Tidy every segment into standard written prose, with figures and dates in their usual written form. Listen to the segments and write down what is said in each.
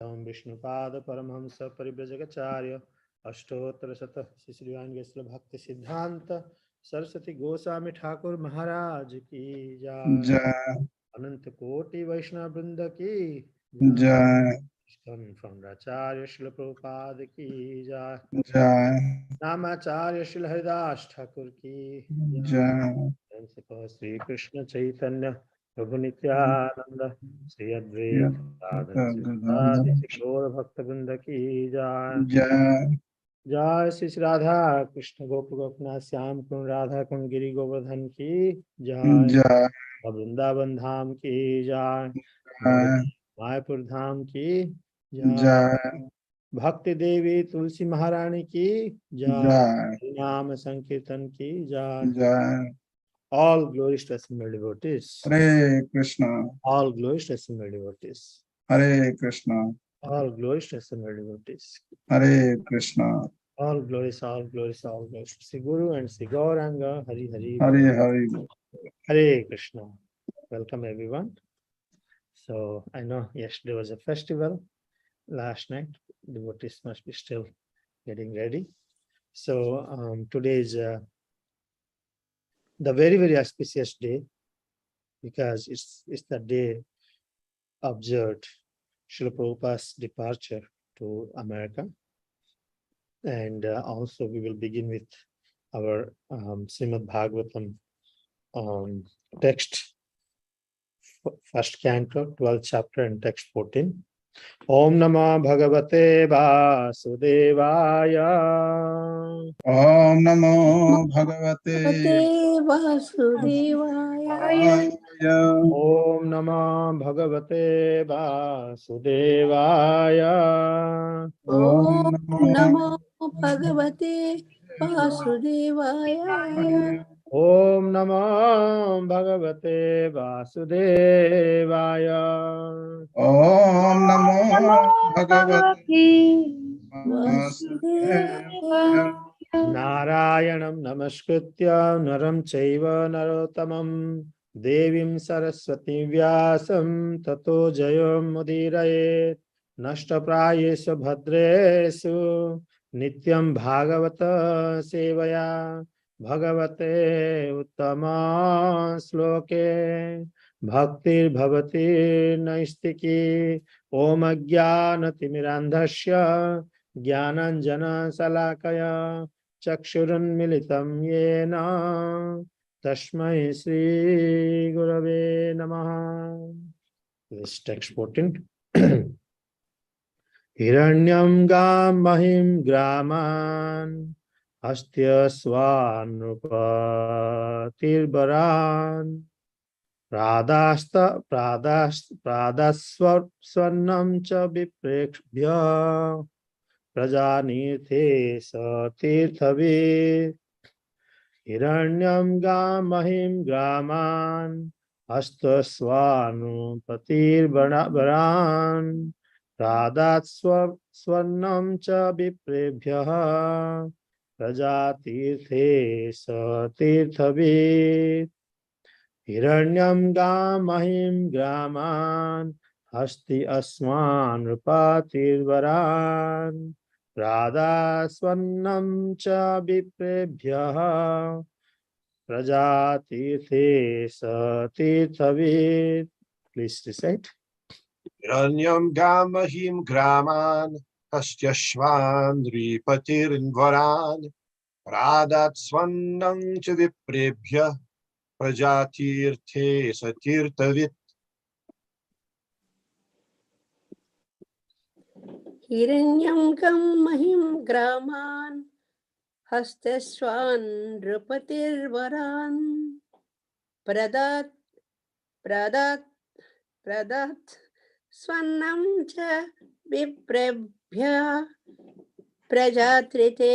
ओम विष्णुपाद परमहंस परिव्रजकाचार्य अष्टोत्तर शत श्री भक्ति सिद्धांत सरस्वती गोस्वामी ठाकुर महाराज की जय। अनंत कोटि वैष्णव वृंद की जय। आचार्य श्रील प्रभुपाद की जय। नामाचार्य श्रील हरिदास ठाकुर की जय। श्री कृष्ण चैतन्य प्रभु नित्यानंद श्री अद्वैत गौर भक्त वृंद की जय। जय श्री राधा कृष्ण गोप गोपनाथ श्याम कुंड राधा कुंड गिरी गोवर्धन की जय। वृंदावन धाम की जय। मायापुर धाम की जय। भक्ति देवी तुलसी महारानी की जय। नाम संकीर्तन की जय। All glories to assembled devotees. Hare Krishna. All glories to assembled devotees. Hare Krishna. All glories to assembled devotees. Hare Krishna. All glories, all glories, all glories. Sri Guru and Sri Gauranga. Hari Hari. Hare Hare. Hare Krishna. Welcome everyone. So I know yesterday was a festival. Last night devotees must be still getting ready. So today is the very auspicious day, because it's the day observed Srila Prabhupada's departure to America. And also we will begin with our Srimad Bhagavatam text, first canto, 12th chapter and text 14. Om Namah Bhagavate Vasudevaya. Om Namo Bhagavate Vasudevaya. Om Namah Bhagavate Vasudevaya. Om Namo Bhagavate Vasudevaya. Om Namah Bhagavate Vasudevaya. Om Namo Bhagavate Vasudevaya. Narayanam Namaskritya Naram Chaiva Narottamam Devim Saraswati Vyasam Tato Jayam Mudiraye Nashtaprayeshu Bhadresu Nityam Bhagavata Sevaya Bhagavate Uttama Sloke Bhaktir Bhavati Naistiki Om Ajnanatirmirandhasya Jnananjana Salakaya Chakshurunmilitam Yena Tashmai Sri Gurave Namaha. This text 14. Hiranyam Gam Mahim Graman Astya Swanupatirbaran Pradaswarnam cha Viprekshbhya Prajanirthe Satirthavid. Hiranyam Gamahim Graman Astaswanupatirbaran Pradaswarnam cha Viprebhya Prajatirthe Satirthavid. Hiranyam Gamahim Graman Hasti Asman Rupatirvaran Radhaswannam cha Viprebhya Prajatirthe Satirthavid. Please recite. Hiranyam Gamahim Graman Hastyashvan Ripatirvaran Radat Swannam cha Viprebhya Prajatirthe Satirthavit. Hiranyam Mahim Graman Hastaswan Rupatirvaran Pradat Swannam cha Viprebhya Prajatrite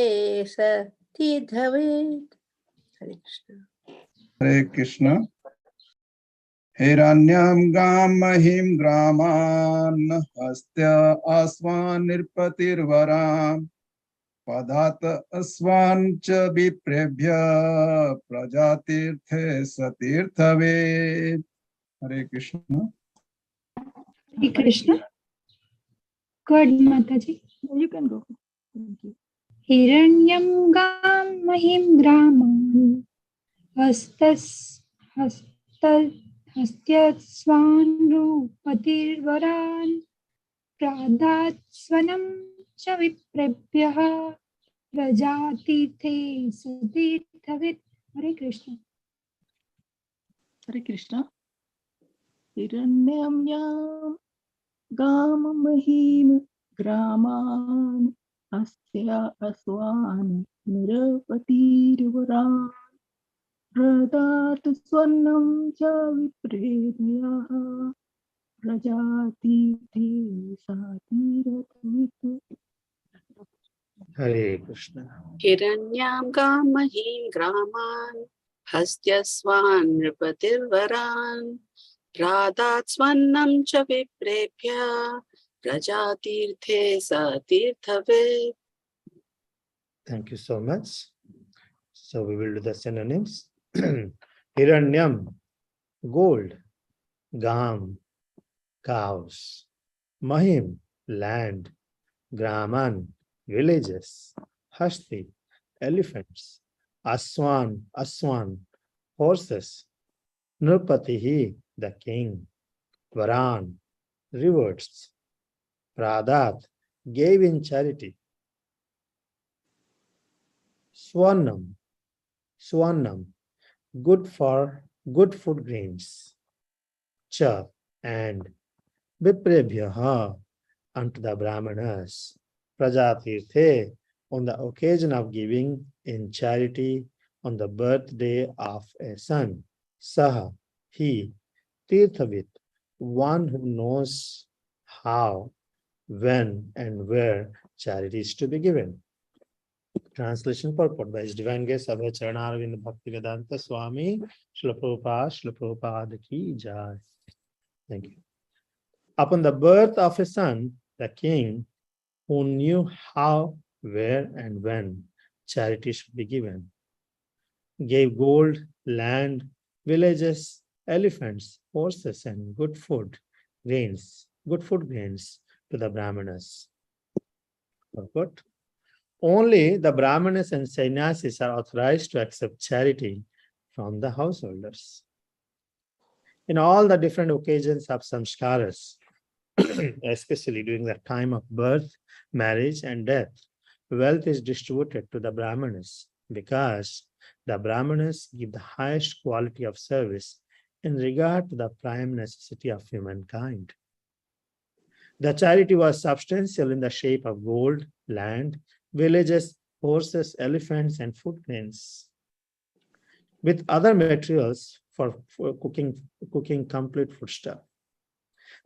Satirthavet. Hare Krishna. Hare Krishna. Hiranyam Gamahim Graman Hastya Aswan Nirpatirvaram Padat Aswan cha Viprebhya Prajatirthe Satirthavet. Hare Krishna. Hare Krishna. Good, Mataji. You can go. Thank you. Hiranyam gam mahim graman hastas swan rupatir varan pradat swanam cha viprabhyah rajati the satirthavit. Hare Krishna. Hare Krishna. Hiranyam yam gam mahim graman asya aswan nirapatirvaran pradat swarnam cha vipredyah rajati te satirthavit. Hare Krishna. हिरण्यां गामहीं ग्रामान् हस्त्यस्वान् नृपतिर्वरान् प्रादात् स्वन्नं च विप्रेभ्य प्रजातीर्थे सतीर्थवे. Thank you so much. So we will do the synonyms. Hiranyam, gold. Gam, cows. Mahim, land. Graman, villages. Hasti, elephants. Aswan, horses. Nrpatihi, the king. Varan, rivers. Pradat, gave in charity. Swarnam, good food grains. Cha, and Viprabhyaha, unto the Brahmanas. Prajatirthe, on the occasion of giving in charity on the birthday of a son. Saha, he. Tirthavit, one who knows how, when, and where charity is to be given. Translation purport by His Divine Grace Abhay Charanarvind Bhaktivedanta Swami Srila Prabhupada ki jai. Thank you. Upon the birth of a son, the king, who knew how, where, and when charity should be given, gave gold, land, villages, elephants, horses, and good food grains to the Brahmanas. Purport. Only the Brahmanas and Sannyasis are authorized to accept charity from the householders. In all the different occasions of samskaras, especially during the time of birth, marriage, and death, wealth is distributed to the Brahmanas because the Brahmanas give the highest quality of service in regard to the prime necessity of humankind. The charity was substantial in the shape of gold, land, villages, horses, elephants, and food grains, with other materials for cooking complete foodstuff.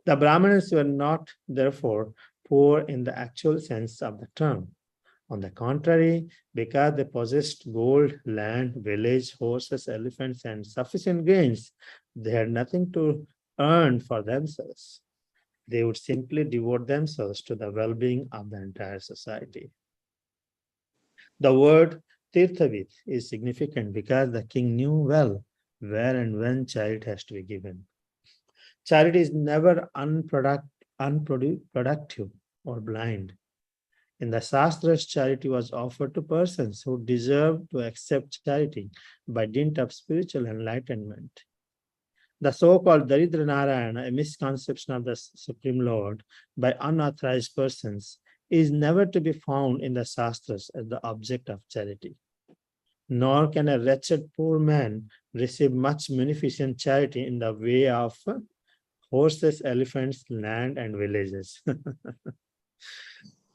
The Brahmanas were not, therefore, poor in the actual sense of the term. On the contrary, because they possessed gold, land, village, horses, elephants, and sufficient grains, they had nothing to earn for themselves. They would simply devote themselves to the well-being of the entire society. The word Tirthavit is significant because the king knew well where and when charity has to be given. Charity is never unproductive or blind. In the Shastras, charity was offered to persons who deserved to accept charity by dint of spiritual enlightenment. The so-called Daridra Narayana, a misconception of the Supreme Lord by unauthorized persons, is never to be found in the Shastras as the object of charity. Nor can a wretched poor man receive much munificent charity in the way of horses, elephants, land, and villages.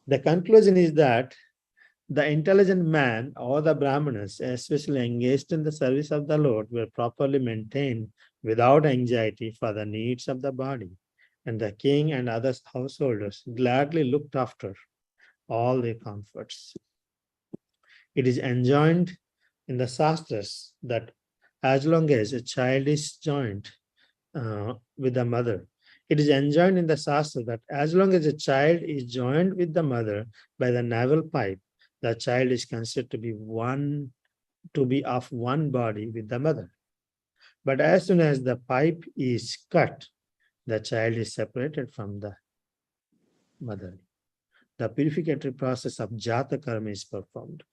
The conclusion is that the intelligent man or the Brahmanas, especially engaged in the service of the Lord, were properly maintained without anxiety for the needs of the body, and the king and other householders gladly looked after all their comforts. It is enjoined in the Shastras that as long as a child is joined with the mother, it is enjoined in the Shastra that as long as a child is joined with the mother by the navel pipe, the child is considered to be of one body with the mother. But as soon as the pipe is cut, the child is separated from the mother. the purificatory process of jata karma is performed.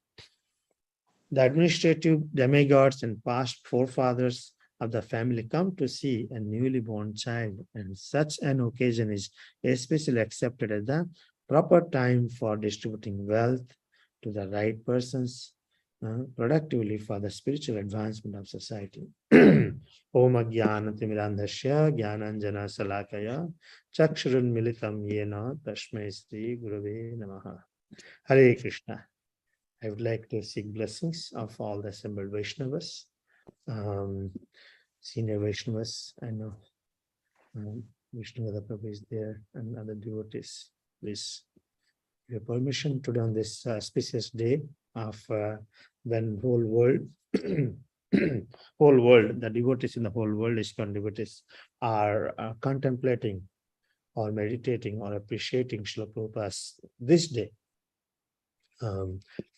The administrative demigods and past forefathers of the family come to see a newly born child, and such an occasion is especially accepted as the proper time for distributing wealth to the right persons productively for the spiritual advancement of society. Om Jnana Timirandhasya Jnananjana Salakaya Chakshurun Militam Yena Tashmai Sri Gurave Namaha. Hare Krishna. I would like to seek blessings of all the assembled Vaishnavas, senior Vaishnavas. I know Vishnuvada Prabhu is there and other devotees. Please, with your permission, today on this auspicious day of when whole world, the devotees in the whole world, ISKCON devotees, are contemplating or meditating or appreciating Srila Prabhupada's this day.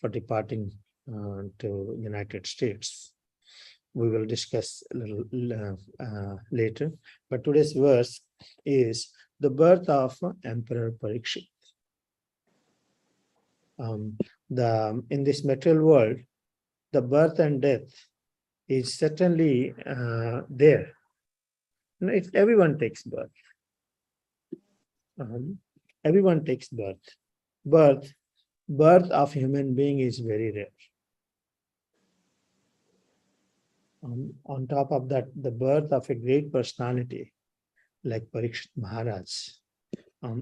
For departing to United States. We will discuss a little later. But today's verse is the birth of Emperor Parikshit. In this material world, the birth and death is certainly there. Everyone takes birth. Everyone takes birth. Birth of human being is very rare. On top of that, the birth of a great personality like Parikshit Maharaj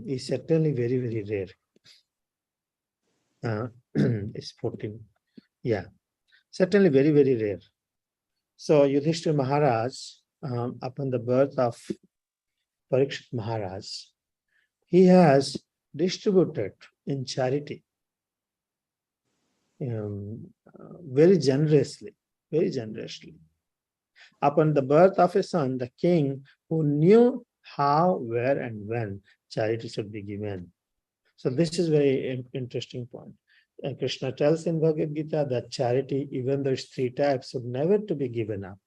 is certainly very, very rare. It's 14. Yeah, certainly very, very rare. So Yudhishthira Maharaj, upon the birth of Parikshit Maharaj, he has distributed in charity very generously. Upon the birth of a son, the king who knew how, where, and when charity should be given. So this is very interesting point. And Krishna tells in Bhagavad Gita that charity, even though it's 3 types, should never to be given up.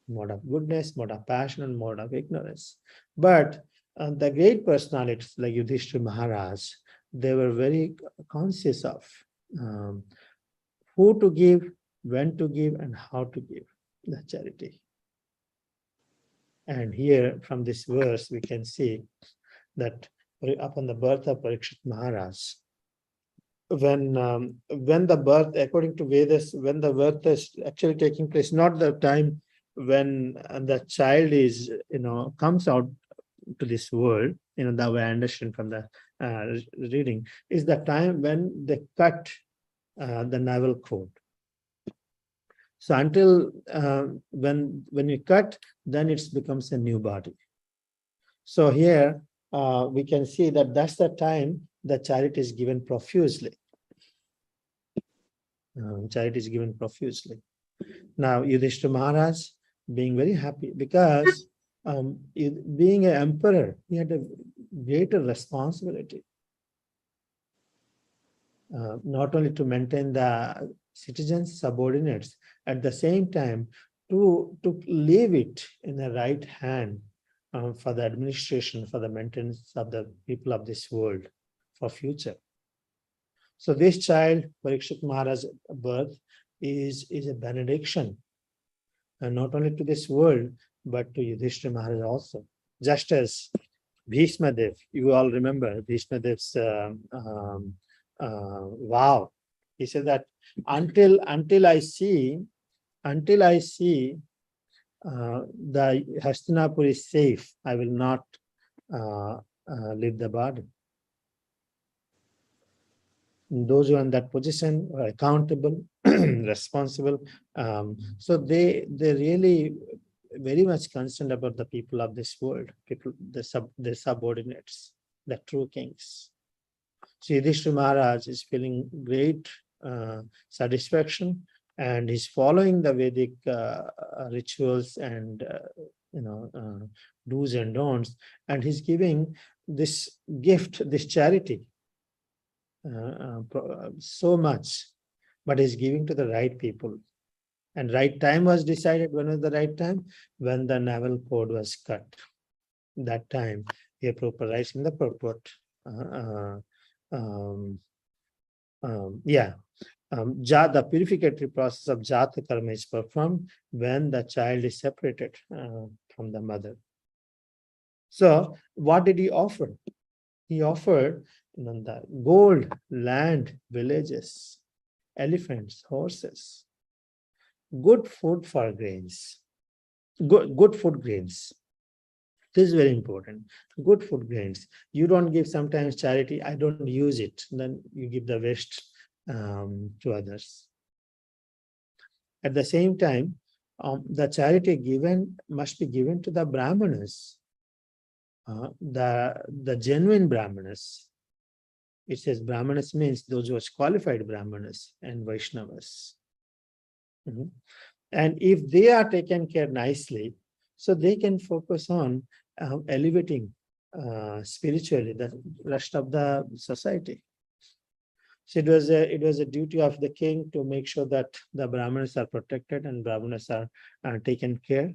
Mode of goodness, mode of passion, and mode of ignorance. But the great personalities like Yudhishthira Maharaj, they were very conscious of who to give, when to give, and how to give the charity. And here from this verse, we can see that upon the birth of Parikshit Maharaj, when the birth, according to Vedas, when the birth is actually taking place, not the time when the child is, comes out to this world, that way I understand from the reading, is the time when they cut the navel cord. So until when you cut, then it becomes a new body. So here we can see that that's the time the charity is given profusely. Charity is given profusely. Now Yudhishthira Maharaj being very happy because being an emperor, he had a greater responsibility. Not only to maintain the citizens, subordinates, at the same time to leave it in the right hand for the administration, for the maintenance of the people of this world for future. So this child, Parikshit Maharaj's birth, is a benediction, and not only to this world, but to Yudhishthira Maharaj also. Just as Bhishma Dev, you all remember Bhishma Dev's vow. He said that until I see the Hastinapur is safe, I will not leave the body. Those who are in that position are accountable, responsible. So they really very much concerned about the people of this world, the subordinates, the true kings. So Yudhishthira Maharaj is feeling great satisfaction, and he's following the Vedic rituals and do's and don'ts, and he's giving this gift, this charity, so much, but he's giving to the right people. And right time was decided. When was the right time? When the navel cord was cut. That time, here Prabhupada writes in the purport, The purificatory process of jata karma is performed when the child is separated from the mother. So what did he offer? He offered the gold, land, villages, elephants, horses, good food for grains, good food grains. This is very important. Good food grains. You don't give sometimes charity, I don't use it. Then you give the waste to others. At the same time, the charity given must be given to the Brahmanas, the genuine Brahmanas. It says Brahmanas means those who are qualified Brahmanas and Vaishnavas. And if they are taken care nicely, so they can focus on elevating spiritually the rest of the society. So it was a duty of the king to make sure that the Brahmanas are protected and Brahmanas are taken care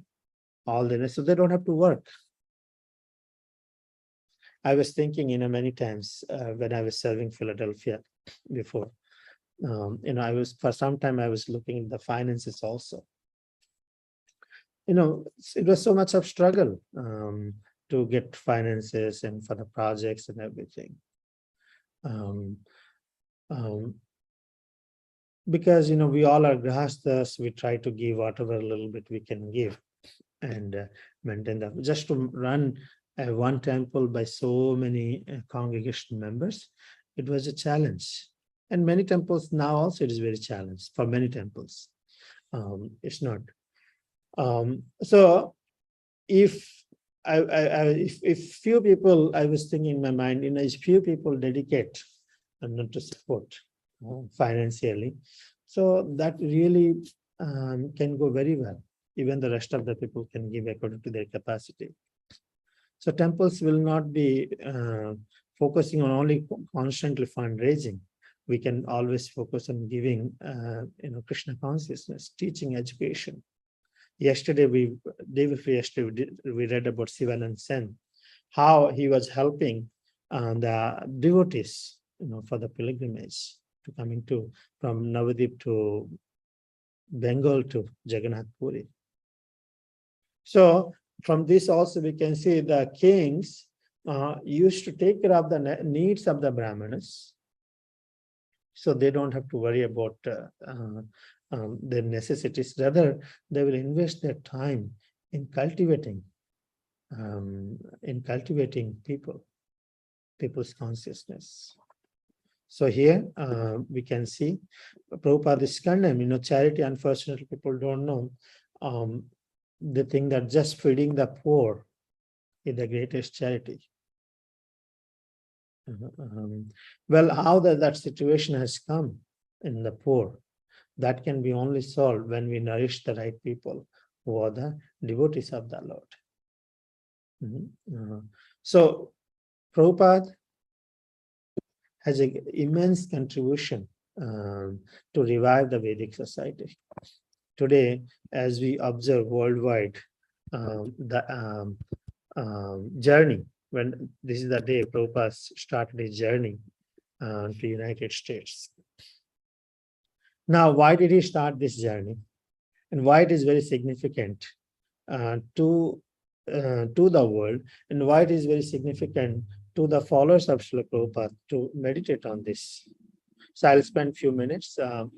all the rest, so they don't have to work. I was thinking, many times when I was serving Philadelphia before, for some time I was looking at the finances also. It was so much of struggle to get finances and for the projects and everything. Because we all are grahasthas, we try to give whatever little bit we can give and maintain that. Just to run one temple by so many congregation members, it was a challenge. And many temples now also it is very challenged for many temples. It's not. So if few people, I was thinking in my mind, if few people dedicate and not to support financially, so that really can go very well. Even the rest of the people can give according to their capacity. So temples will not be focusing on only constantly fundraising. We can always focus on giving, Krishna consciousness, teaching, education. Yesterday, we read about Sivanand Sen, how he was helping the devotees, for the pilgrimage to coming from Navadip to Bengal to Jagannath Puri. So from this also we can see the kings used to take care of the needs of the Brahmanas, so they don't have to worry about their necessities. Rather, they will invest their time in cultivating people's consciousness. So here we can see Prabhupada is condemned. Charity, unfortunately, people don't know. They think that just feeding the poor is the greatest charity. Well, how that situation has come in the poor, that can be only solved when we nourish the right people who are the devotees of the Lord. So Prabhupada has an immense contribution to revive the Vedic society. Today, as we observe worldwide the journey, when this is the day Prabhupada started his journey to United States. Now, why did he start this journey? And why it is very significant to the world, and why it is very significant to the followers of Srila Prabhupada to meditate on this. So I'll spend a few minutes on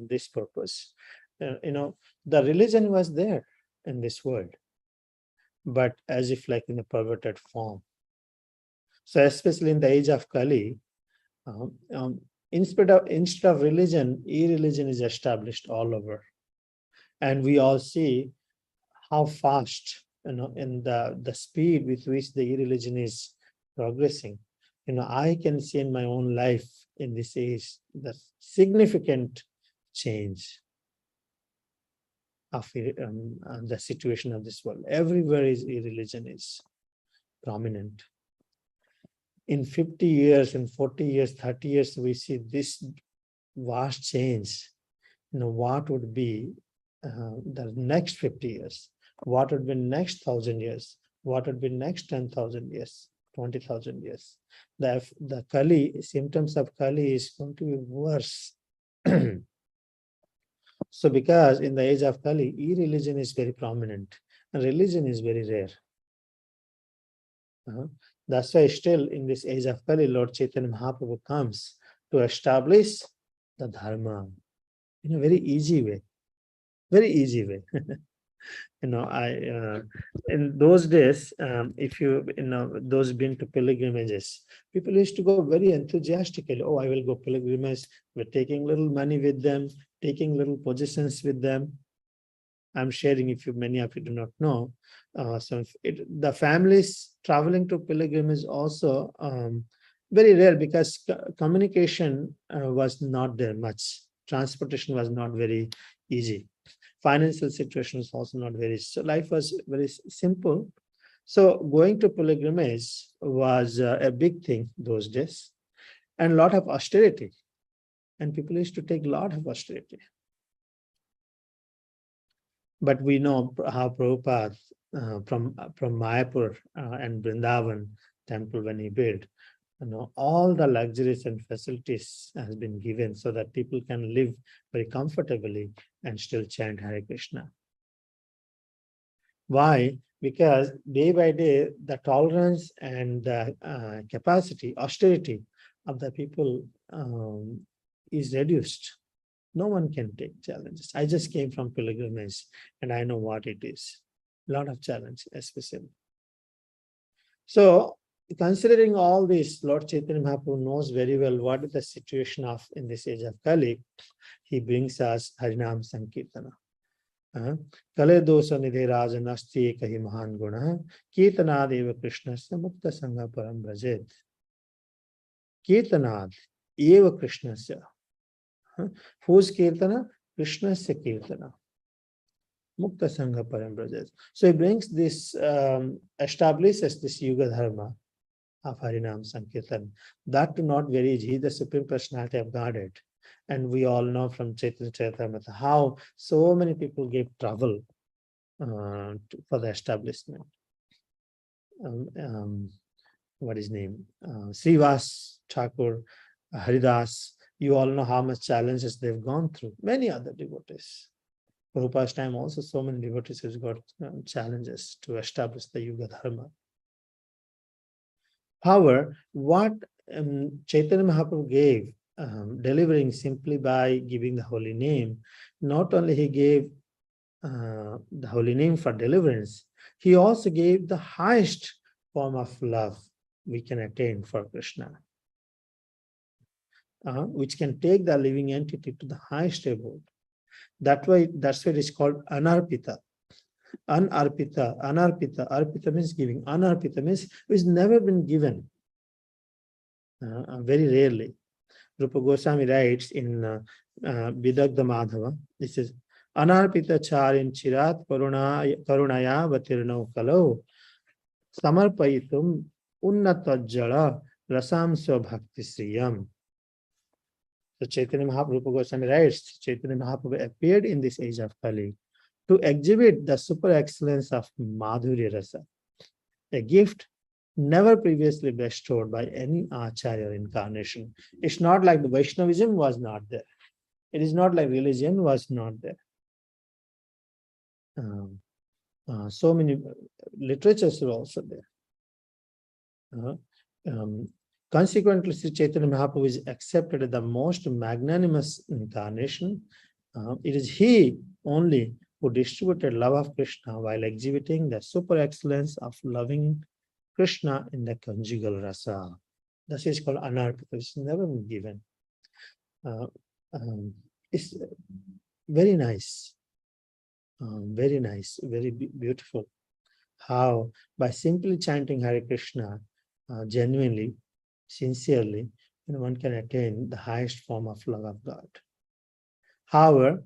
this purpose. The religion was there in this world, but as if like in a perverted form. So especially in the age of Kali, instead of religion, irreligion is established all over. And we all see how fast, in the speed with which the irreligion is progressing. I can see in my own life in this age the significant change of the situation of this world. Everywhere is irreligion is prominent. In 50 years, in 40 years, 30 years, we see this vast change. What would be the next 50 years? What would be next 1,000 years? What would be next 10,000 years? 20,000 years. The Kali, symptoms of Kali is going to be worse. So because in the age of Kali, irreligion is very prominent and religion is very rare. That's why still in this age of Kali, Lord Chaitanya Mahaprabhu comes to establish the Dharma in a very easy way. Very easy way. In those days, if those been to pilgrimages, people used to go very enthusiastically. Oh, I will go pilgrimage. We're taking little money with them, taking little possessions with them. I'm sharing if many of you do not know. The families traveling to pilgrimage also very rare because communication was not there much. Transportation was not very easy. Financial situation was also not very, so life was very simple. So going to pilgrimage was a big thing those days, and a lot of austerity. And people used to take a lot of austerity. But we know how Prabhupada from Mayapur and Vrindavan temple, when he built, all the luxuries and facilities has been given so that people can live very comfortably and still chant Hare Krishna. Why? Because day by day, the tolerance and the capacity, austerity of the people is reduced. No one can take challenges. I just came from pilgrimage and I know what it is. A lot of challenge, especially. So, considering all this, Lord Chaitanya Mahaprabhu knows very well what is the situation of in this age of Kali. He brings us Harinam Sankirtana. Kale dosa nidhe rajan asti ekahi mahan guna kirtanad eva krishnasya mukta sangha param bhajed. Kirtanad eva krishnasya. Whose kirtana? Krishnasya kirtana. Mukta sangha param bhajed. So he brings this, establishes this Yuga Dharma of Harinam Sankirtan. That too not very easy. He is the Supreme Personality of Godhead. And we all know from Chaitanya Charitamrita how so many people gave trouble for the establishment. What is his name? Srivas Thakur, Haridas. You all know how much challenges they've gone through. Many other devotees. Prabhupada's time also so many devotees has got challenges to establish the Yuga Dharma. However, what Chaitanya Mahaprabhu gave, delivering simply by giving the holy name, not only he gave the holy name for deliverance, he also gave the highest form of love we can attain for Krishna, which can take the living entity to the highest abode. That's why it is called anarpita. Anarpita, anarpita, arpita means giving. Anarpita means which has never been given. Very rarely. Rupa Goswami writes in Vidagdha Madhava, this is Anarpita charin chirat karunaya vatirno kalo samarpayitum unnatajjala rasamsva bhakti sriyam. So Chaitanya Mahaprabhu, Rupa Goswami writes, Chaitanya Mahaprabhu appeared in this age of Kali to exhibit the super excellence of Madhurya Rasa, a gift never previously bestowed by any Acharya incarnation. It's not like the Vaishnavism was not there. It is not like religion was not there. So many literatures are also there. Consequently, Sri Chaitanya Mahaprabhu is accepted as the most magnanimous incarnation. It is he only who distributed love of Krishna while exhibiting the super excellence of loving Krishna in the conjugal rasa. This is called anarpita. It's never been given. It's very nice. Very nice, very beautiful. How by simply chanting Hare Krishna, genuinely, sincerely, one can attain the highest form of love of God. However,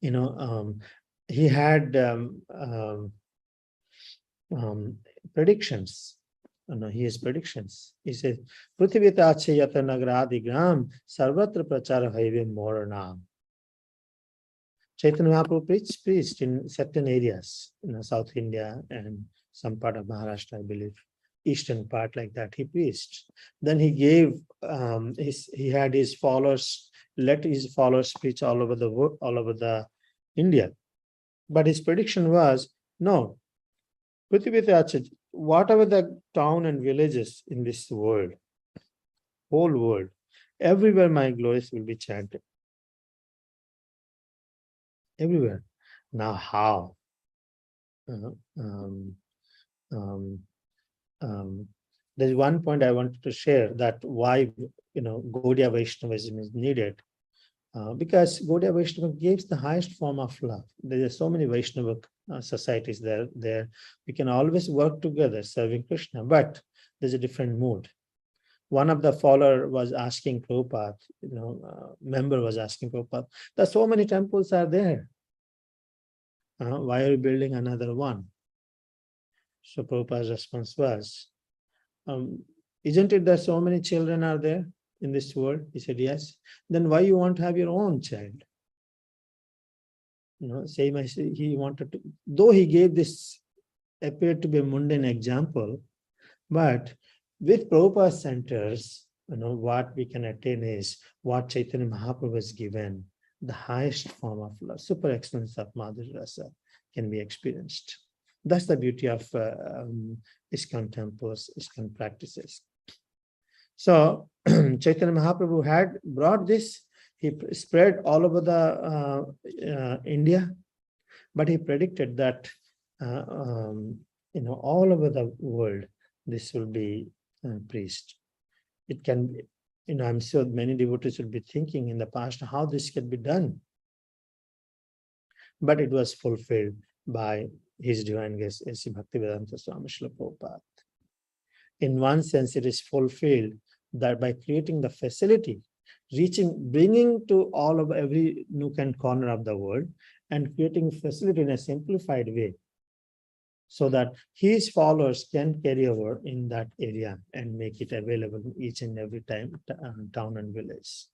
he had predictions. He has predictions. He says, Prithivitache yata nagradi gram sarvatra prachara haive moranam. Chaitanya Mahaprabhu preached in certain areas, South India and some part of Maharashtra, I believe. eastern part like that. He preached. Then he gave he had his followers, let his followers preach all over the world, all over the India. But his prediction was, no, whatever the town and villages in this world, whole world, everywhere my glories will be chanted. Everywhere. Now how? There's one point I wanted to share, that why Gaudiya Vaishnavism is needed. Because Gaudiya Vaishnava gives the highest form of love. There are so many Vaishnava societies there. We can always work together serving Krishna, but there's a different mood. One of the follower was asking Prabhupada, member was asking Prabhupada, there are so many temples are there. Why are you building another one? So Prabhupada's response was, isn't it that so many children are there in this world? He said, yes. Then why you want to have your own child? Same as he wanted to, though he gave this appeared to be a mundane example, but with Prabhupada centers, what we can attain is what Chaitanya Mahaprabhu has given, the highest form of love, super excellence of Madhurya Rasa can be experienced. That's the beauty of ISKCON temples, ISKCON practices. So Chaitanya Mahaprabhu had brought this, he spread all over the India, but he predicted that all over the world this will be preached. It can be, I'm sure many devotees will be thinking in the past how this can be done, but it was fulfilled by His Divine Grace, A.C. Bhaktivedanta Swami Srila Prabhupada. In one sense, it is fulfilled that by creating the facility, bringing to all of every nook and corner of the world, and creating facility in a simplified way, so that his followers can carry over in that area and make it available each and every town and village.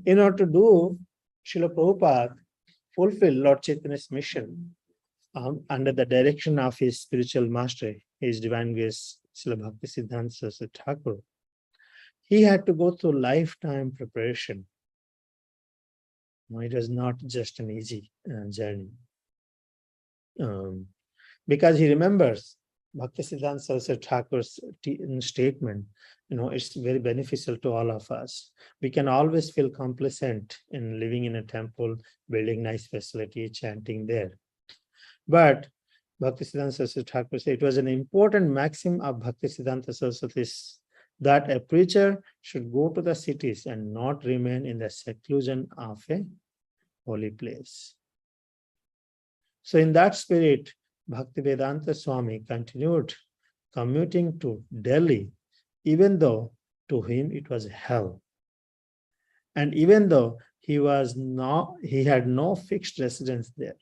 In order to do, Srila Prabhupada fulfill Lord Chaitanya's mission under the direction of his spiritual master, His Divine Grace, Srila Bhakti Siddhanta Saraswati Thakur. He had to go through lifetime preparation. It was not just an easy journey. Because he remembers Bhakti Siddhanta Saraswati Thakur's statement, it's very beneficial to all of us. We can always feel complacent in living in a temple, building nice facility, chanting there. But Bhakti Siddhanta Saraswati Thakur said it was an important maxim of Bhakti Siddhanta Saraswati's that a preacher should go to the cities and not remain in the seclusion of a holy place. So in that spirit, Bhaktivedanta Swami continued commuting to Delhi, even though to him it was hell. And even though he had no fixed residence there.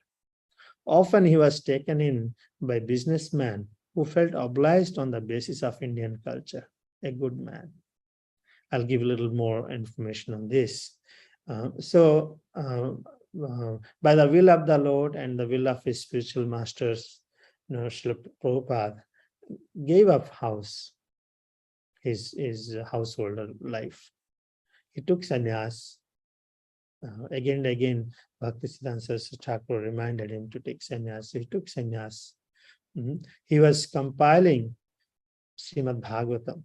Often he was taken in by businessmen who felt obliged on the basis of Indian culture. A good man. I'll give a little more information on this. By the will of the Lord and the will of his spiritual masters, Srila Prabhupada gave up his household life. He took sannyas. Again and again, Bhaktisiddhanta Saraswati Thakur reminded him to take sannyas. So he took sannyas. He was compiling Srimad Bhagavatam.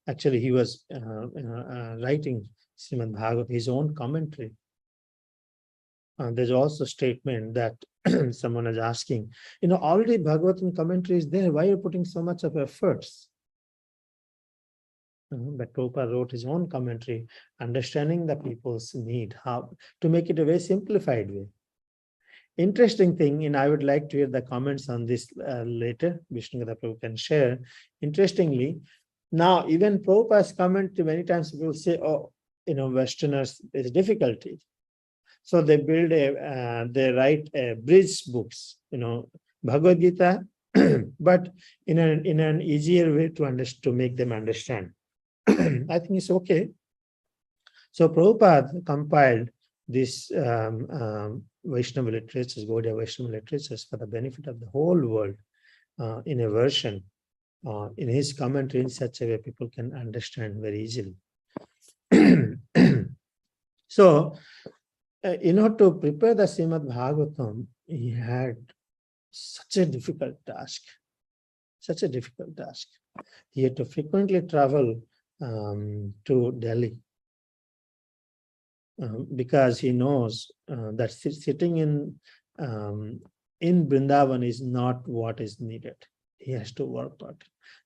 Actually, he was writing Srimad Bhagavatam, his own commentary. There's also a statement that someone is asking, already Bhagavatam commentary is there. Why are you putting so much of efforts? But Prabhupada wrote his own commentary, understanding the people's need, how to make it a very simplified way. Interesting thing, and I would like to hear the comments on this later. Vishnugata Prabhu can share. Interestingly, now even Prabhupada's commentary, many times people say, Westerners, there's difficulty. So they they write bridge books, Bhagavad Gita, but in an easier way to make them understand. I think it's okay. So Prabhupada compiled this Vaishnava literatures, Gaudiya Vaishnava literatures for the benefit of the whole world. in a version, in his commentary in such a way people can understand very easily. So, to prepare the Srimad Bhagavatam, he had such a difficult task. He had to frequently travel to Delhi because he knows that sitting in Vrindavan is not what is needed. He has to work on it.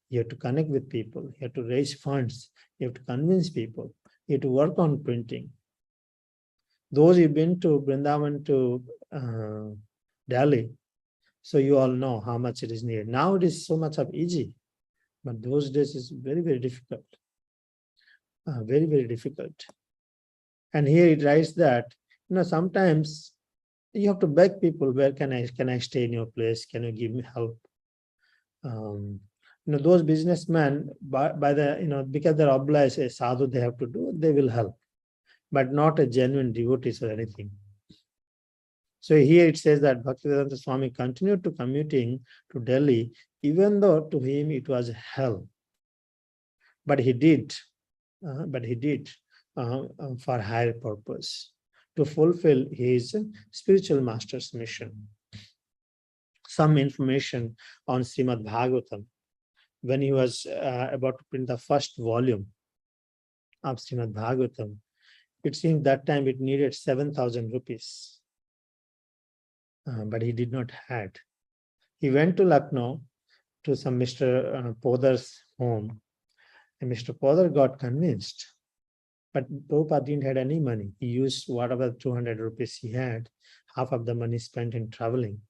He had to connect with people. He had to raise funds. He had to convince people. He had to work on printing. Those who've been to Vrindavan to Delhi, so you all know how much it is needed. Now it is so much of easy, but those days is very, very difficult. Very, very difficult. And here it writes that, sometimes you have to beg people, where can I stay in your place? Can you give me help? Those businessmen, by the, because they're obliged, a sadhu they have to do, they will help, but not a genuine devotees or anything. So here it says that Bhaktivedanta Swami continued to commuting to Delhi, even though to him it was hell. But he did for higher purpose, to fulfill his spiritual master's mission. Some information on Srimad Bhagavatam. When he was about to print the first volume of Srimad Bhagavatam, it seemed that time it needed 7,000 rupees. But he did not have. He went to Lucknow to some Mr. Podar's home, and Mr. Podar got convinced. But Prabhupada didn't have any money. He used whatever 200 rupees he had, half of the money spent in traveling.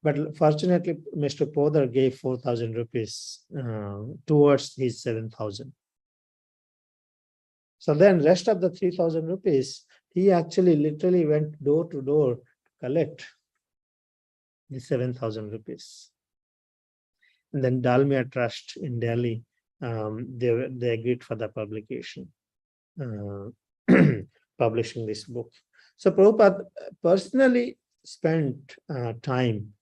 But fortunately, Mr. Podar gave 4,000 rupees towards his 7,000. So then rest of the 3,000 rupees, he actually literally went door to door to collect the 7,000 rupees. And then Dalmia Trust in Delhi, they agreed for the publication, publishing this book. So Prabhupada personally spent time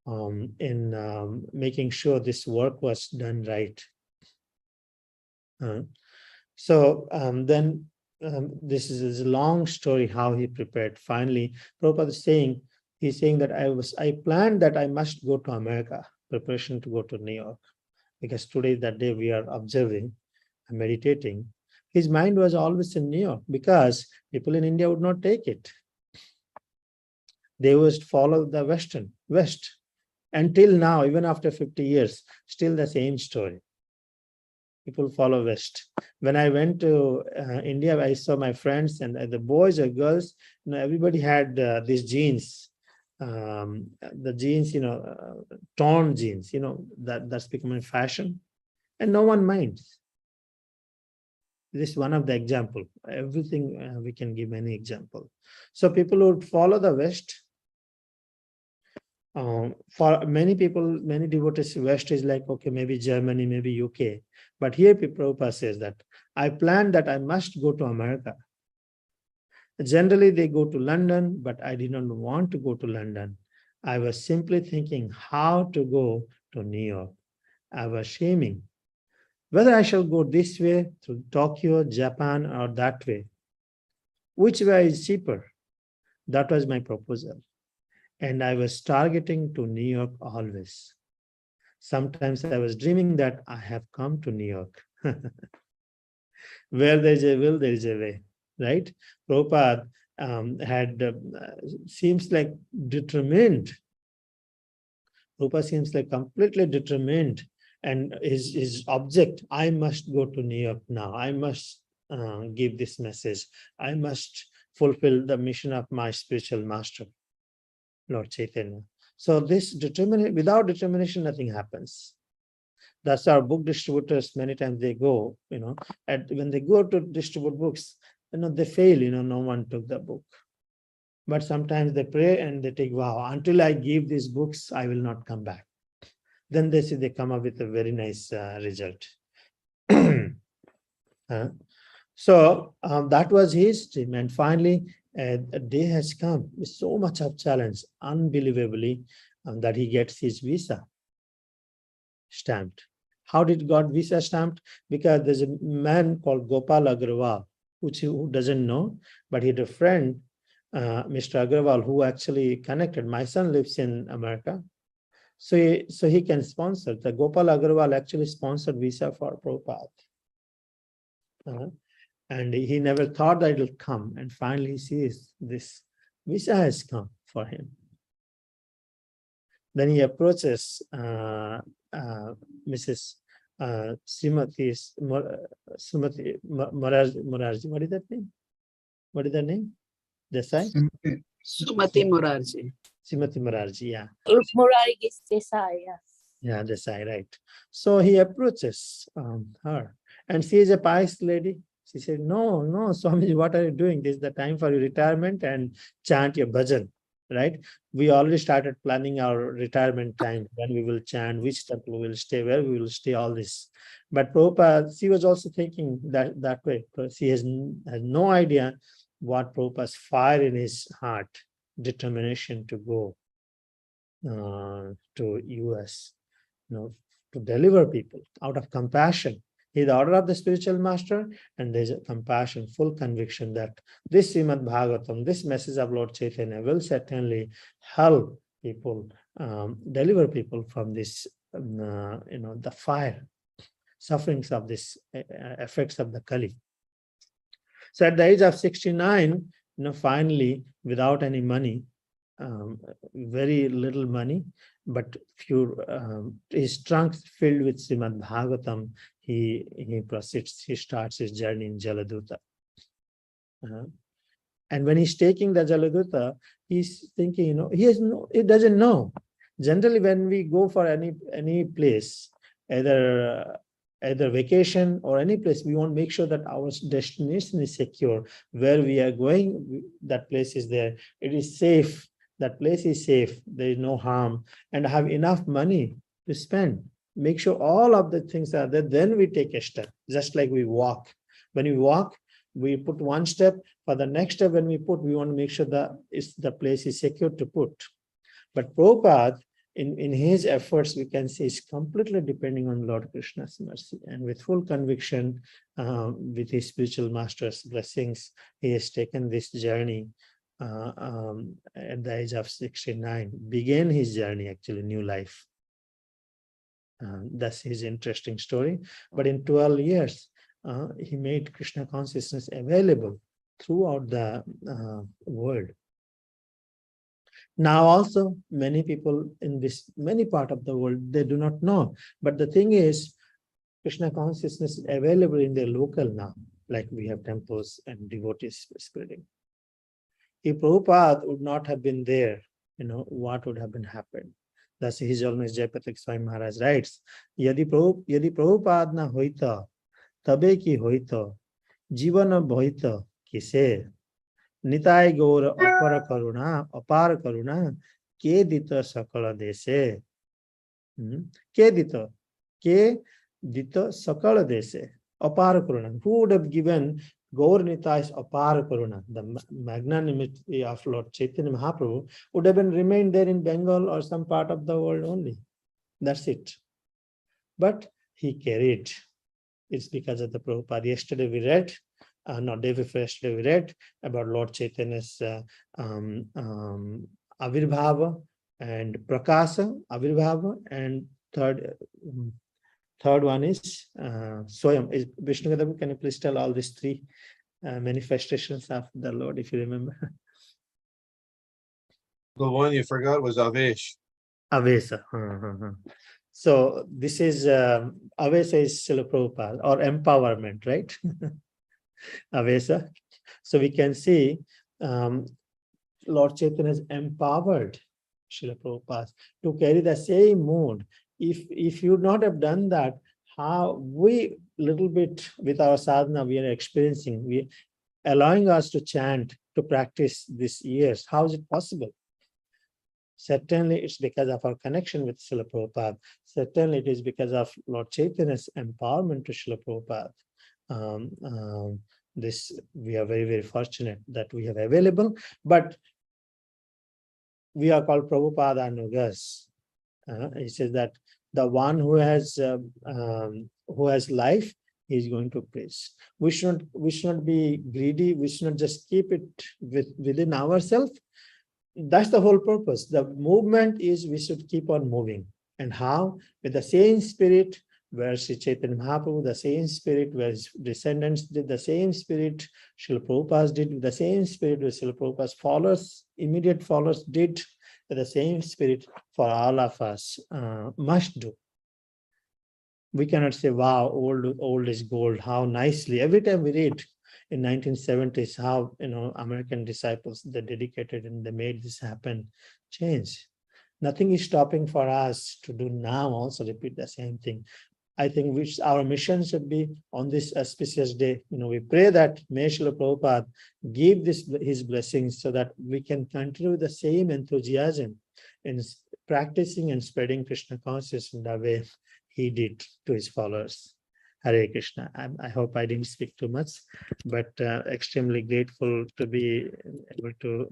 in making sure this work was done right. This is a long story how he prepared. Finally, Prabhupada is saying, he's saying that I planned that I must go to America, preparation to go to New York, because today is that day we are observing and meditating. His mind was always in New York because people in India would not take it. They would follow the West. Until now, even after 50 years, still the same story. People follow West. When I went to India, I saw my friends and the boys or girls, everybody had these jeans, the jeans, torn jeans, that's becoming fashion, and no one minds. This is one of the example. Everything we can give any example. So people would follow the West. For many people, many devotees, West is like, okay, maybe Germany, maybe UK. But here Prabhupada says that, I planned that I must go to America. Generally, they go to London, but I did not want to go to London. I was simply thinking how to go to New York. I was shaming whether I shall go this way to Tokyo, Japan, or that way. Which way is cheaper? That was my proposal. And I was targeting to New York always. Sometimes I was dreaming that I have come to New York. Where there is a will, there is a way, right? Prabhupada seems like determined. Prabhupada seems like completely determined, and his object, I must go to New York now. I must give this message. I must fulfill the mission of my spiritual master, Lord Chaitanya. So this without determination, nothing happens. That's our book distributors. Many times they go, and when they go to distribute books, they fail, no one took the book. But sometimes they pray and they take vow, until I give these books, I will not come back. Then they see they come up with a very nice result. So that was his dream. And finally, a day has come with so much of challenge, unbelievably, that he gets his visa. stamped. How did got visa stamped? Because there's a man called Gopal Agrawal, who doesn't know, but he had a friend, Mr. Agrawal, who actually connected. My son lives in America. So he can sponsor. The Gopal Agrawal actually sponsored visa for Prabhupada. And he never thought that it will come. And finally he sees this visa has come for him. Then he approaches Mrs. Srimati Morarji. What is that name? What is that name? Desai? Sumati Morarji. Srimati Morarji, yeah. Murari Desai, yes. Yeah, Desai, right. So he approaches her, and she is a pious lady. She said, no, Swamiji, what are you doing? This is the time for your retirement and chant your bhajan, right? We already started planning our retirement time, when we will chant, which temple we will stay, where we will stay, all this. But Prabhupada, she was also thinking that way. She has no idea what Prabhupada's fire in his heart, determination to go to US, to deliver people out of compassion. He's the order of the spiritual master, and there's a compassion, full conviction that this Srimad Bhagavatam, this message of Lord Chaitanya will certainly help people, deliver people from this, the fire, sufferings of this effects of the Kali. So at the age of 69, finally, without any money, very little money, but his trunk filled with Srimad Bhagavatam, he proceeds, he starts his journey in Jaladuta. And when he's taking the Jaladuta, he's thinking, he doesn't know. Generally, when we go for any place, either vacation or any place, we want to make sure that our destination is secure. Where we are going, that place is there. It is safe. That place is safe. There is no harm, and have enough money to spend. Make sure all of the things are there. Then we take a step, just like we walk. When we walk, we put one step. For the next step, when we want to make sure that the place is secure to put. But Prabhupada, in his efforts, we can say, is completely depending on Lord Krishna's mercy, and with full conviction, with his spiritual master's blessings, he has taken this journey. At the age of 69, began his journey, actually, new life. That's his interesting story. But in 12 years, he made Krishna consciousness available throughout the world. Now also, many people in many part of the world, they do not know. But the thing is, Krishna consciousness is available in their local now, like we have temples and devotees spreading. If Prabhupada would not have been there, what would have been happened? Thus His Holiness Jayapatak Swami Maharaj writes, Yadi Prabhupada na hoita, tabe ki hoita, jivana bhoita kise, nitai gaur apar karuna, ke dita sakala dese. Ke dita sakala dese, apar karuna. Who would have given Gaur Nitai's apar karuna, the magnanimity of Lord Chaitanya Mahaprabhu, would have been remained there in Bengal or some part of the world only. That's it. But he carried. It's because of the Prabhupada. Yesterday we read, day before yesterday we read about Lord Chaitanya's Avirbhava and Prakasa, Avirbhava, and third one is Swayam. Vishnu Gadabu, can you please tell all these three manifestations of the Lord, if you remember? The one you forgot was Avesh. Avesa. So this is Avesa is Srila Prabhupada, or empowerment, right? Avesa. So we can see Lord Chaitanya has empowered Srila Prabhupada to carry the same mode. If you would not have done that, how we little bit with our sadhana we are experiencing, allowing us to chant, to practice these years, how is it possible? Certainly it's because of our connection with Srila Prabhupada. Certainly it is because of Lord Chaitanya's empowerment to Srila Prabhupada. This we are very, very fortunate that we have available, but we are called Prabhupada Anugas. He says that The one who has life, he is going to praise. We should not be greedy. We should not just keep it within ourselves. That's the whole purpose. The movement is we should keep on moving. And how? With the same spirit where Sri Chaitanya Mahaprabhu, the same spirit where his descendants did, the same spirit Srila Prabhupada did, the same spirit where Srila Prabhupada's followers, immediate followers did, the same spirit for all of us must do. We cannot say, wow, old is gold, how nicely. Every time we read in 1970s how American disciples, they dedicated and they made this happen, change. Nothing is stopping for us to do now also repeat the same thing. I think which our mission should be on this auspicious day. We pray that may Srila Prabhupada give his blessings so that we can continue the same enthusiasm in practicing and spreading Krishna consciousness in the way he did to his followers. Hare Krishna. I hope I didn't speak too much, but extremely grateful to be able to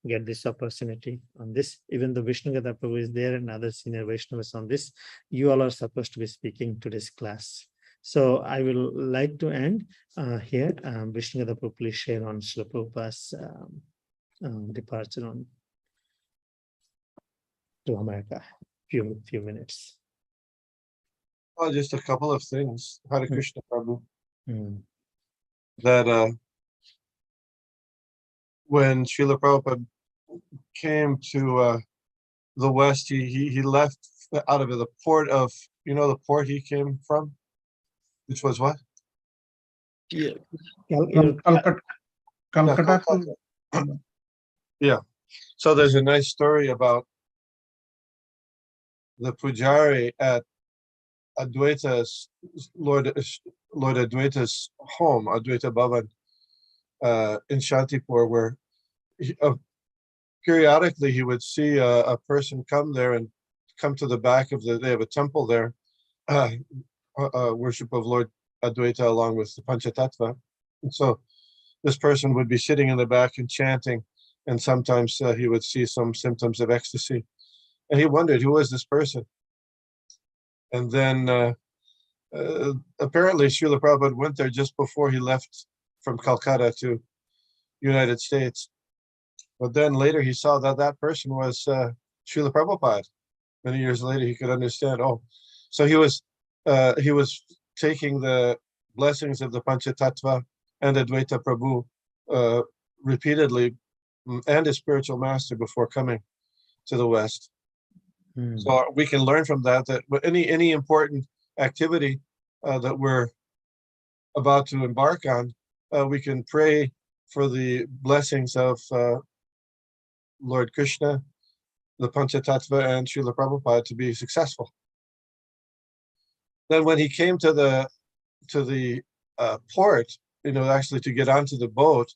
get this opportunity on this. Even though Vishnu Gada Prabhu is there and other senior Vaishnavas on this, you all are supposed to be speaking to this class. So I will like to end here. Vishnu Gada Prabhu, please share on Srila Prabhupada's departure to America. Few minutes. Well, just a couple of things. Hare Krishna Prabhu. Mm. That when Srila Prabhupada came to the West, he left out of the port of, the port he came from, which was what? Yeah. Calcutta. Yeah. So there's a nice story about the pujari at Adwaita's, Lord Adwaita's home, Adwaita Bhavan, in Shantipur, where periodically he would see a person come there and come to the back of they have a temple there, worship of Lord Adwaita along with the Panchatattva. And so this person would be sitting in the back and chanting, and sometimes he would see some symptoms of ecstasy. And he wondered, who was this person? And then apparently Srila Prabhupada went there just before he left from Calcutta to United States. But then later he saw that that person was Srila Prabhupada. Many years later he could understand, so he was taking the blessings of the Panchatattva and Advaita Prabhu repeatedly, and his spiritual master before coming to the West. So we can learn from that any important activity that we're about to embark on, we can pray for the blessings of Lord Krishna, the Panchatattva, and Srila Prabhupada to be successful. Then when he came to the port, actually to get onto the boat,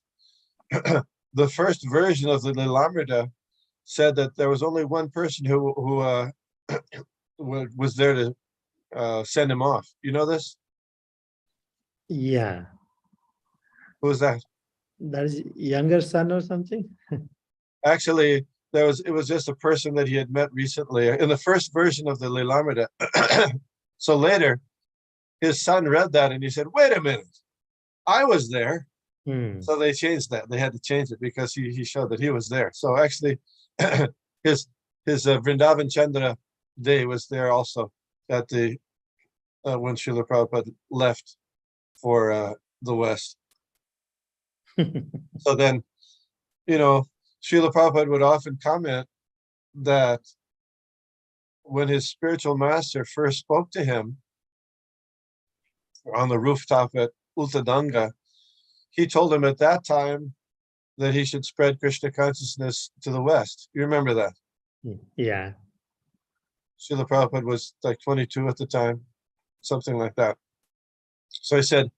the first version of the Lilamrita said that there was only one person who was there to send him off. You know this? Yeah. Who was that? That is younger son or something? Actually, it was just a person that he had met recently in the first version of the Lilamrita. So later, his son read that and he said, "Wait a minute, I was there." So they changed that. They had to change it because he showed that he was there. So actually, his Vrindavan Chandra day was there also at the when Srila Prabhupada left for the West. So then, Srila Prabhupada would often comment that when his spiritual master first spoke to him on the rooftop at Uttadanga, he told him at that time that he should spread Krishna consciousness to the West. You remember that? Yeah. Srila Prabhupada was like 22 at the time, something like that. So he said,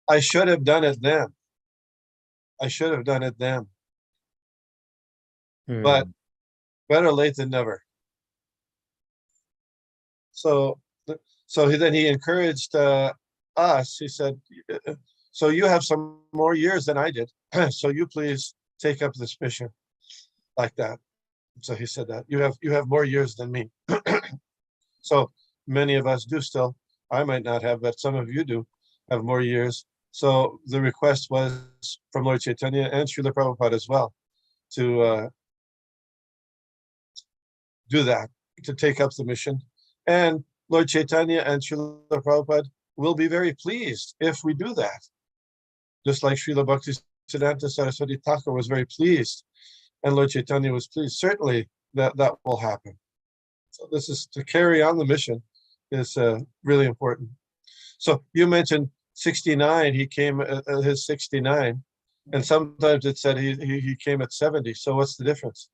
I should have done it then. I should have done it then. But better late than never. So he encouraged us. He said, so you have some more years than I did. So you please take up this mission like that. So he said that you have more years than me. So many of us do still. I might not have, but some of you do have more years. So the request was from Lord Chaitanya and Srila Prabhupada as well to do that, to take up the mission. And Lord Chaitanya and Srila Prabhupada will be very pleased if we do that. Just like Srila Bhaktisiddhanta Saraswati Thakur was very pleased, and Lord Chaitanya was pleased. Certainly that will happen. So this is to carry on the mission is really important. So you mentioned 69. He came at his 69, and sometimes it said he came at 70. So what's the difference?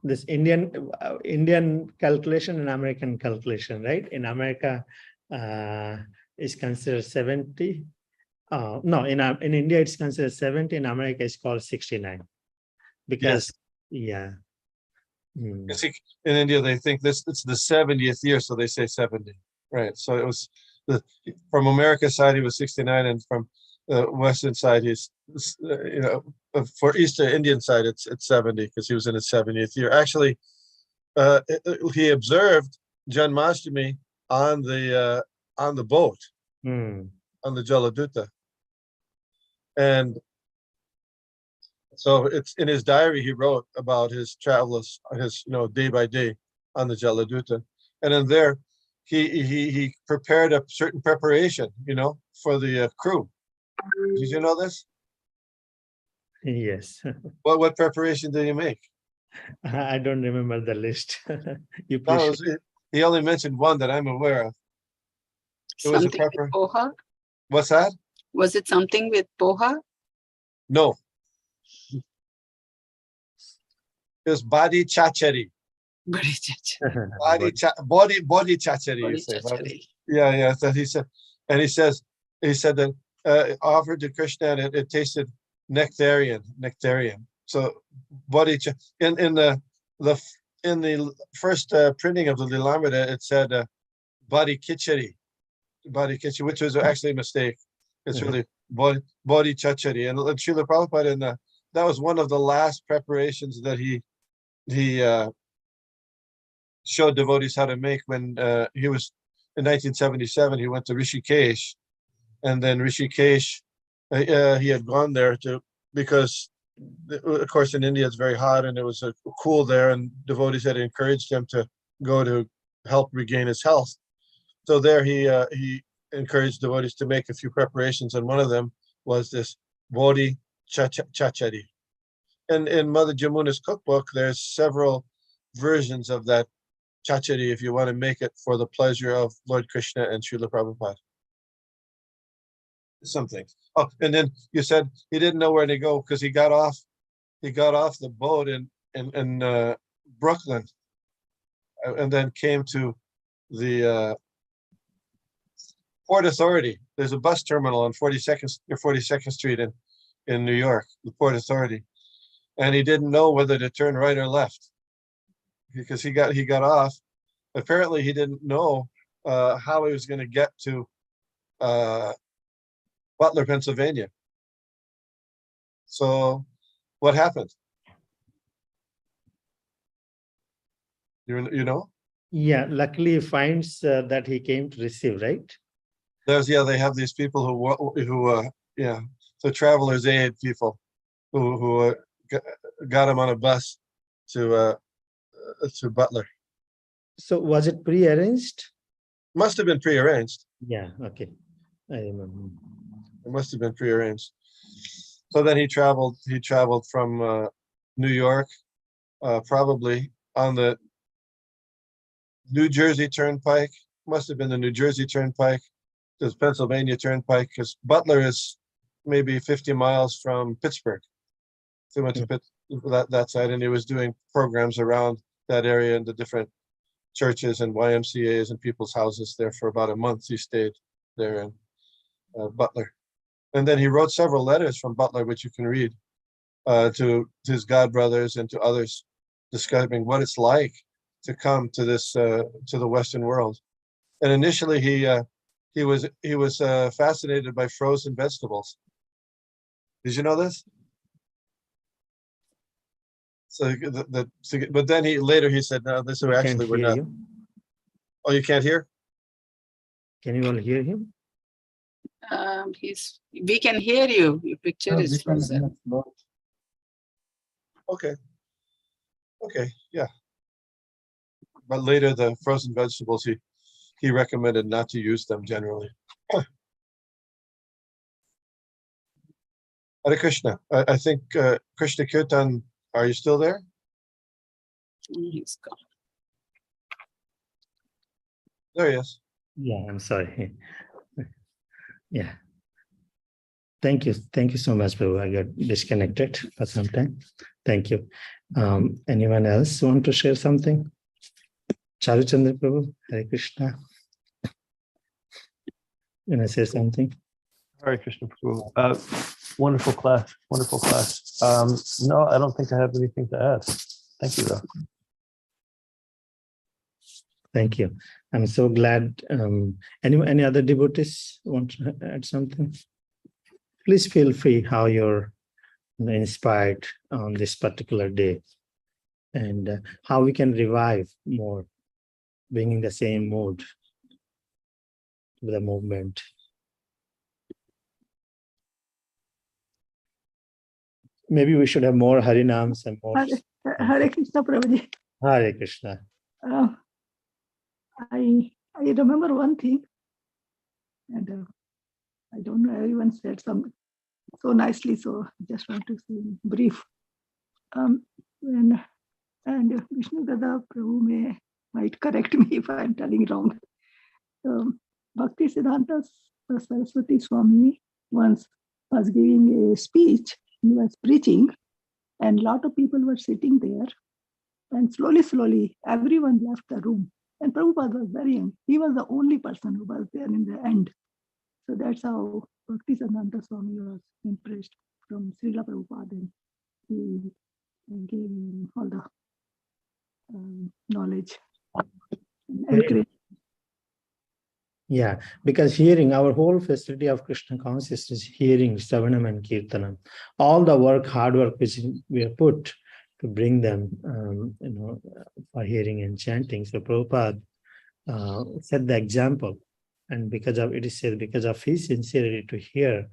This Indian calculation and American calculation, right? In America, is considered 70. No, in India it's considered 70. In America it's called 69, because yeah. You see, in India they think it's the 70th year, so they say 70, right? So it was from America's side he was 69, and from the Western side he's for Eastern Indian side it's 70 because he was in his 70th year. Actually, he observed Janmashtami on the boat, on the Jaladuta, and so it's in his diary. He wrote about his travels, his day by day on the Jaladuta, and in there he prepared a certain preparation, for the crew. Did you know this? Yes. What preparation did he make? I don't remember the list. You No, please. he only mentioned one that I'm aware of. It was Something with poha? What's that? Was it something with poha? No. It was body chachari. Badi chacha. Body chachari. You say. Yeah. So he said, and he said that offered to Krishna, and it tasted nectarian. So body in the first printing of the Lilamrita, it said body kichari, which was actually a mistake. It's really body chachari, and Srila Prabhupada that was one of the last preparations that he showed devotees how to make when he was in 1977. He went to Rishikesh, and then Rishikesh he had gone there because of course in India it's very hot and it was cool there, and devotees had encouraged him to go to help regain his health. So there he encouraged devotees to make a few preparations, and one of them was this body chachari. And in Mother Jamuna's cookbook, there's several versions of that chachari if you want to make it for the pleasure of Lord Krishna and Srila Prabhupada. Something. Oh, and then you said he didn't know where to go because he got off the boat in Brooklyn, and then came to the Port Authority. There's a bus terminal on 42nd Street in New York, the Port Authority, and he didn't know whether to turn right or left because he got off. Apparently, he didn't know how he was going to get to Butler, Pennsylvania. So what happened? You know? Yeah, luckily he finds that he came to receive, right? They have these people so travelers aid people who got him on a bus to Butler. So was it pre-arranged? Must have been pre-arranged. Yeah, okay. I remember. It must have been pre-arranged. So then he traveled from New York, probably on the New Jersey Turnpike. Must have been the New Jersey Turnpike. There's Pennsylvania Turnpike, because Butler is maybe 50 miles from Pittsburgh. So he went to that side, and he was doing programs around that area in the different churches and YMCAs and people's houses there for about a month. He stayed there in Butler. And then he wrote several letters from Butler, which you can read, to his godbrothers and to others, describing what it's like to come to this to the Western world. And initially, he was fascinated by frozen vegetables. Did you know this? But then later he said, no, this We actually can't we're hear not. you. Oh, you can't hear? Can you all hear him? We can hear you. Your picture is frozen. Okay. Okay, yeah. But later the frozen vegetables, he recommended not to use them generally. Hare Krishna. I think Krishna Kirtan, are you still there? He's gone. There he is. Yeah, I'm sorry. Yeah. Thank you. Thank you so much, Prabhu. I got disconnected for some time. Thank you. Anyone else want to share something? Charuchandra Prabhu, Hare Krishna. Can I say something? Hare Krishna Prabhu. Wonderful class. Wonderful class. No, I don't think I have anything to add. Thank you, though. Thank you. I'm so glad. Any other devotees want to add something? Please feel free how you're inspired on this particular day and how we can revive more, being in the same mood with the movement. Maybe we should have more Harinams and more. Hare Krishna Prabhuji. Hare Krishna. I remember one thing, and I don't know, everyone said some so nicely, so I just want to say in brief. And Vishnu Dada Prabhu might correct me if I'm telling wrong. Bhakti Siddhanta Saraswati Swami once was giving a speech. He was preaching, and a lot of people were sitting there. And slowly, everyone left the room. And Prabhupada was very young. He was the only person who was there in the end. So that's how Bhakti Siddhanta Swami was impressed from Srila Prabhupada. And he gave him all the knowledge and encouragement. Yeah, because hearing, our whole facility of Krishna consciousness is hearing, Shravanam and Kirtanam. All the work, hard work which we have put to bring them, for hearing and chanting. So Prabhupada set the example, and because of it is said, because of his sincerity to hear,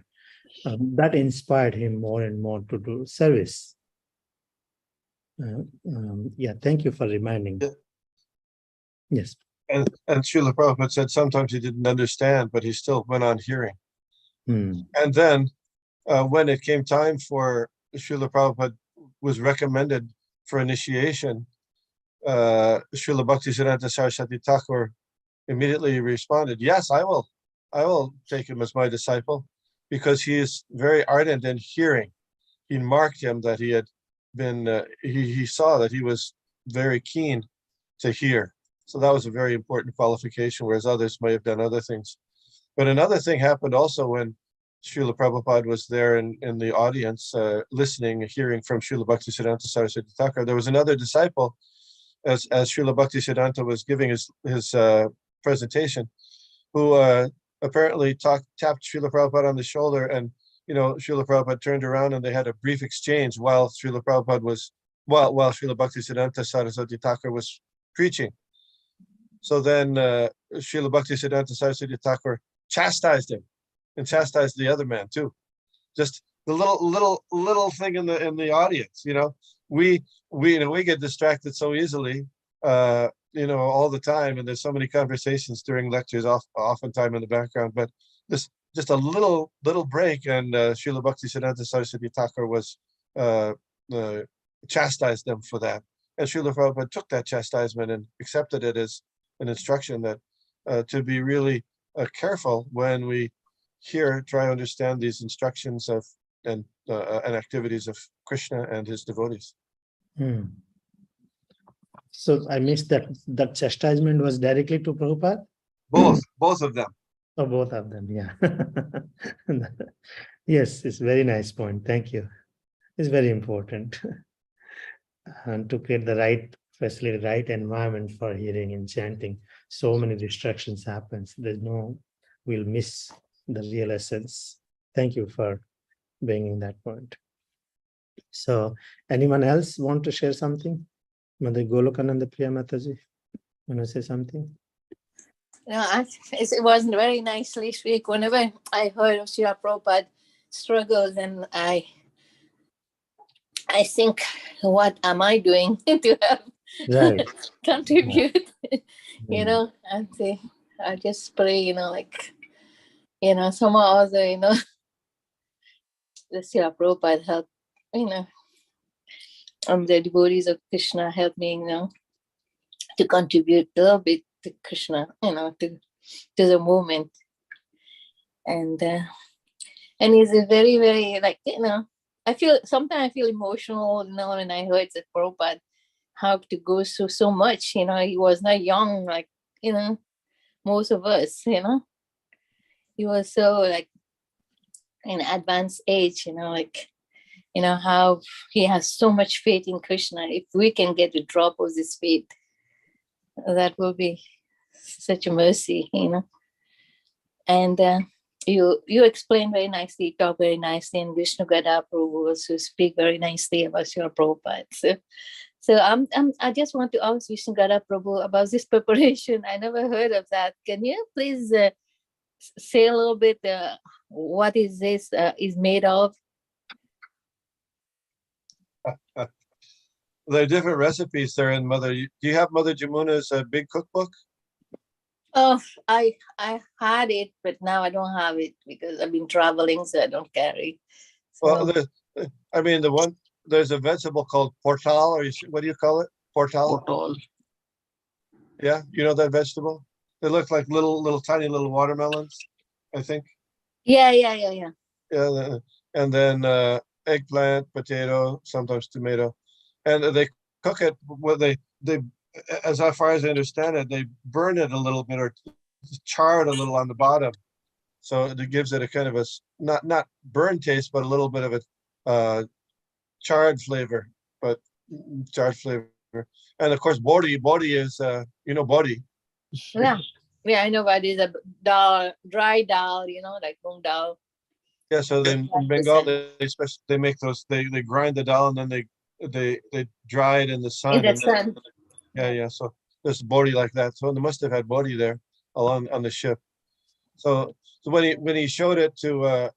that inspired him more and more to do service. Yeah, thank you for reminding. Yeah. Yes. And Srila Prabhupada said sometimes he didn't understand, but he still went on hearing. And then when it came time for Srila Prabhupada was recommended for initiation, Srila Bhaktisiddhanta Saraswati Thakur immediately responded, yes, I will take him as my disciple, because he is very ardent in hearing. He marked him that he had been, he saw that he was very keen to hear. So that was a very important qualification, whereas others may have done other things. But another thing happened also when Srila Prabhupada was there in the audience, listening, hearing from Srila Bhaktisiddhanta Saraswati Thakur. There was another disciple, as Srila Bhaktisiddhanta was giving his presentation, who apparently tapped Srila Prabhupada on the shoulder, and Srila Prabhupada turned around and they had a brief exchange while Srila Prabhupada was, while Srila Bhaktisiddhanta Saraswati Thakur was preaching. So then Srila Bhaktisiddhanta Saraswati Thakur chastised him and chastised the other man too. Just the little thing in the audience, we get distracted so easily, all the time, and there's so many conversations during lectures, oftentimes in the background. But this just a little break, and Srila Bhaktisiddhanta Saraswati Thakur was chastised them for that, and Srila Prabhupada took that chastisement and accepted it as an instruction that to be really careful when we try to understand these instructions of and activities of Krishna and his devotees. So I missed that chastisement was directly to Prabhupada? Both of them. Oh, both of them, yeah. Yes, it's a very nice point. Thank you. It's very important. And to create the right facility, right environment for hearing and chanting. So many distractions happens. We'll miss the real essence. Thank you for bringing that point. So anyone else want to share something? Mother Golokananda Priya Mataji, want to say something? No, it was very nicely speak. Whenever I heard of Srila Prabhupada struggles, and I think, what am I doing to help Right. contribute? And say, I just pray, like, somehow also, the Srila Prabhupada help, the devotees of Krishna help me, to contribute a little bit to Krishna, to the movement. And he's a very, very, like, sometimes I feel emotional, when I heard that Prabhupada how to go through so much, he was not young, like, most of us, he was so, like, in advanced age, like, how he has so much faith in Krishna. If we can get a drop of this faith, that will be such a mercy, And you explain very nicely, talk very nicely, and Vishnu Gada Prabhu also speak very nicely about your Prabhupada. So I just want to ask Vishnu Gada Prabhu about this preparation. I never heard of that. Can you please say a little bit what is this is made of? There are different recipes there in Mother. Do you have Mother Jamuna's big cookbook? Oh, I had it, but now I don't have it because I've been traveling, so I don't carry. So. Well, there's a vegetable called portal, or what do you call it? Portal. Portal. Yeah, you know that vegetable? They look like little tiny little watermelons, I think. Yeah. Yeah, and then eggplant, potato, sometimes tomato, and they cook it. Well, they as far as I understand it, they burn it a little bit or char it a little on the bottom, so it gives it a kind of a not burnt taste, but a little bit of a charred flavor. And of course, bodi is bodi. Yeah, I know what is a dal, dry dal, like moong dal. Yeah, so then in Bengal they make those. They grind the dal and then they dry it in the sun. In the sun. Yeah. So there's bodi like that. So they must have had bodi there along on the ship. So when he showed it to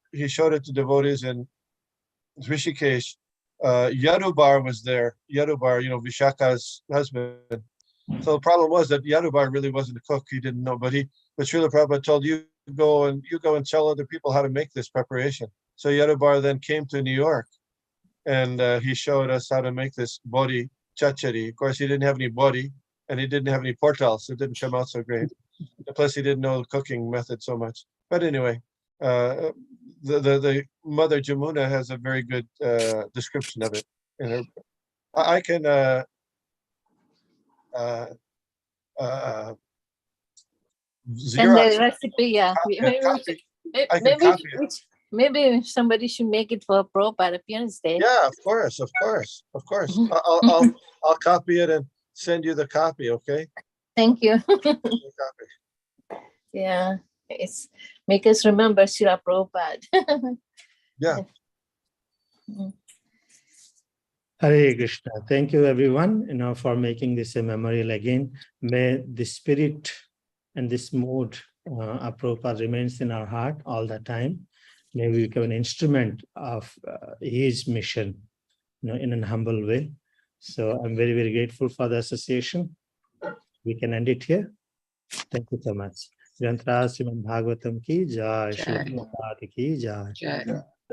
devotees in Rishikesh, Yadubar was there. Yadubar, Vishaka's husband. So the problem was that Yadubar really wasn't a cook. He didn't know, but Srila Prabhupada told you go and tell other people how to make this preparation. So Yadubar then came to New York, and he showed us how to make this bodi chachari. Of course, he didn't have any bodi, and he didn't have any portal, so it didn't come out so great. Plus, he didn't know the cooking method so much. But anyway, the Mother Jamuna has a very good description of it. And I can and the recipe, yeah. Maybe somebody should make it for Prabhupada Appearance Day. Yeah, of course. I'll copy it and send you the copy. Okay. Thank you. Yeah, it's make us remember Srila Prabhupada. Yeah. Hare Krishna. Thank you, everyone, for making this a memorial again. May the spirit and this mood of Prabhupada remains in our heart all the time. May we become an instrument of his mission, in an humble way. So I'm very, very grateful for the association. We can end it here. Thank you so much. Yantra Srimad Bhagavatam ki jai, Srila Prabhupada ki jai.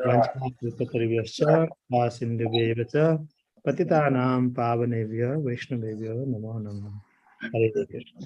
Vanchakripatarivyacha Sindhubevacha Patitanam Pavanevya Vaishnavevya Namo Namo. Hare Krishna.